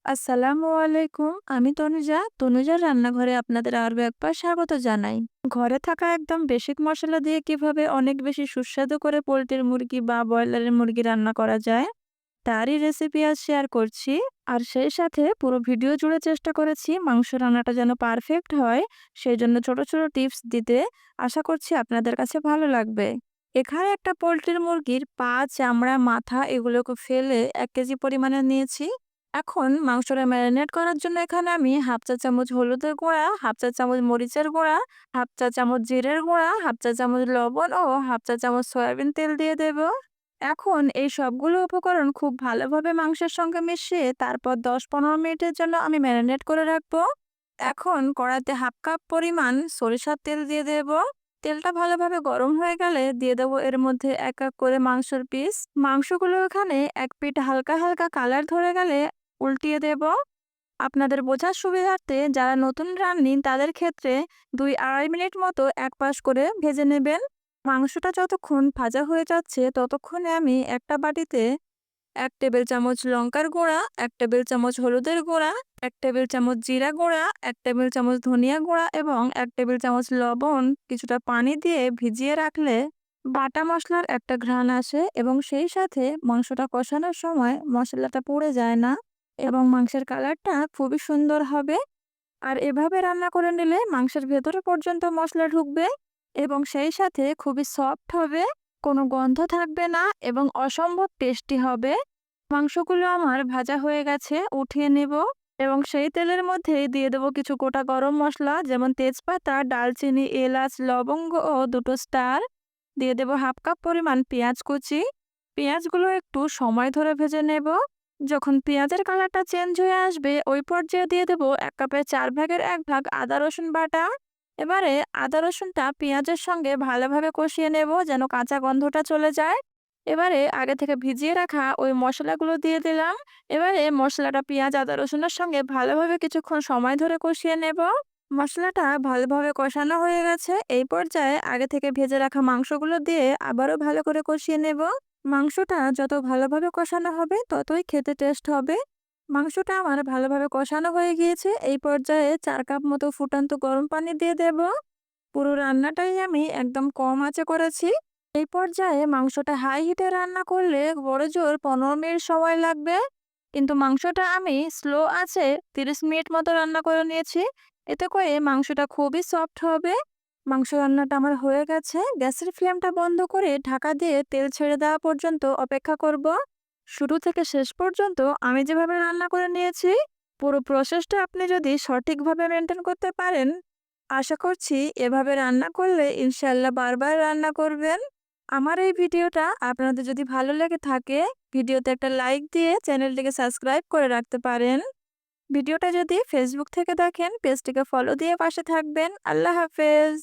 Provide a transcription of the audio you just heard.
আসসালামু আলাইকুম। আমি তনুজার রান্নাঘরে আপনাদের আরও একবার স্বাগত জানাই। ঘরে থাকা একদম বেসিক মশলা দিয়ে কিভাবে অনেক বেশি সুস্বাদু করে পোল্ট্রির মুরগি বা ব্রয়লারের মুরগি রান্না করা যায়, তারই রেসিপি আজ শেয়ার করছি। আর সেই সাথে পুরো ভিডিও জুড়ে চেষ্টা করেছি মাংস রান্নাটা যেন পারফেক্ট হয়, সেই জন্য ছোট ছোট টিপস দিতে। আশা করছি আপনাদের কাছে ভালো লাগবে। এখানে একটা পোল্ট্রির মুরগির পা, চামড়া, মাথা এগুলোকে ফেলে ১ কেজি পরিমাণে নিয়েছি। এখন মাংসটা ম্যারিনেট করার জন্য এখানে আমি হাফ চা চামচ হলুদের গুঁড়া, হাফ চা চামচ মরিচের গুঁড়া, হাফ চা চামচ জিরের গুঁড়া, হাফ চা চামচ লবণ ও হাফ চা চামচ সয়াবিন তেল দিয়ে দেব। এখন এই সবগুলো উপকরণ খুব ভালোভাবে মাংসের সঙ্গে মিশিয়ে তারপর ১০-১৫ মিনিটের জন্য আমি ম্যারিনেট করে রাখবো। এখন কড়াইতে হাফ কাপ পরিমাণ সরিষার তেল দিয়ে দেব। তেলটা ভালোভাবে গরম হয়ে গেলে দিয়ে দেবো এর মধ্যে এক এক করে মাংসের পিস। মাংসগুলো এখানে এক পিঠ হালকা হালকা কালার ধরে গেলে উল্টিয়ে দেব। আপনাদের বোঝার সুবিধার্থে যারা নতুন রাঁধুনি তাদের ক্ষেত্রে ২-২.৫ মিনিট মতো এক পাশ করে ভেজে নেবেন। মাংসটা যতক্ষণ ভাজা হয়ে যাচ্ছে ততক্ষণে আমি একটা বাটিতে ১ টেবিল চামচ লঙ্কার গুঁড়া, ১ টেবিল চামচ হলুদের গুঁড়া, ১ টেবিল চামচ জিরা গুঁড়া, ১ টেবিল চামচ ধনিয়া গুঁড়া এবং ১ টেবিল চামচ লবণ কিছুটা পানি দিয়ে ভিজিয়ে রাখলে বাটা মশলার একটা ঘ্রাণ আসে এবং সেই সাথে মাংসটা কষানোর সময় মশলাটা পুড়ে যায় না এবং মাংসের কালারটা খুবই সুন্দর হবে। আর এভাবে রান্না করে নিলে মাংসের ভেতরে পর্যন্ত মশলা ঢুকবে এবং সেই সাথে খুবই সফট হবে, কোনো গন্ধ থাকবে না এবং অসম্ভব টেস্টি হবে। মাংসগুলো আমার ভাজা হয়ে গেছে, উঠিয়ে নেব এবং সেই তেলের মধ্যেই দিয়ে দেবো কিছু গোটা গরম মশলা যেমন তেজপাতা, দালচিনি, এলাচ, লবঙ্গ ও ২ টো স্টার। দিয়ে দেবো হাফ কাপ পরিমাণ পেঁয়াজ কুচি। পেঁয়াজগুলো একটু সময় ধরে ভেজে নেব। যখন পেঁয়াজের কালারটা চেঞ্জ হয়ে আসবে ওই পর্যায়ে দিয়ে দেবো ১ কাপের ৪ ভাগের ১ ভাগ আদা রসুন বাটা। এবারে আদা রসুনটা পেঁয়াজের সঙ্গে ভালোভাবে কষিয়ে নেব যেন কাঁচা গন্ধটা চলে যায়। এবারে আগে থেকে ভিজিয়ে রাখা ওই মশলাগুলো দিয়ে দিলাম। এবারে মশলাটা পেঁয়াজ আদা রসুনের সঙ্গে ভালোভাবে কিছুক্ষণ সময় ধরে কষিয়ে নেব। মশলাটা ভালোভাবে কষানো হয়ে গেছে, এই পর্যায়ে আগে থেকে ভেজে রাখা মাংসগুলো দিয়ে আবারও ভালো করে কষিয়ে নেব। মাংসটা যত ভালোভাবে কষানো হবে ততই খেতে টেস্ট হবে। মাংসটা আমার ভালোভাবে কষানো হয়ে গিয়েছে, এই পর্যায়ে ৪ কাপ মতো ফুটন্ত গরম পানি দিয়ে দেব। পুরো রান্নাটাই আমি একদম কম আঁচে করেছি। এই পর্যায়ে মাংসটা হাই হিটে রান্না করলে বড়জোর ১৫ মিনিট সময় লাগবে, কিন্তু মাংসটা আমি স্লো আঁচে ৩০ মিনিট মতো রান্না করে নিয়েছি। এতে করে মাংসটা খুবই সফট হবে। মাংস রান্নাটা আমার হয়ে গেছে, গ্যাসের ফ্লেমটা বন্ধ করে ঢাকা দিয়ে তেল ছেড়ে দেওয়া পর্যন্ত অপেক্ষা করব। শুরু থেকে শেষ পর্যন্ত আমি যেভাবে রান্না করে নিয়েছি, পুরো প্রসেসটা আপনি যদি সঠিকভাবে মেনটেন করতে পারেন, আশা করছি এভাবে রান্না করলে ইনশাল্লাহ বারবার রান্না করবেন। আমার এই ভিডিওটা আপনাদের যদি ভালো লেগে থাকে, ভিডিওতে একটা লাইক দিয়ে চ্যানেলটিকে সাবস্ক্রাইব করে রাখতে পারেন। ভিডিওটা যদি ফেসবুক থেকে দেখেন, পেজটিকে ফলো দিয়ে পাশে থাকবেন। আল্লাহ হাফেজ।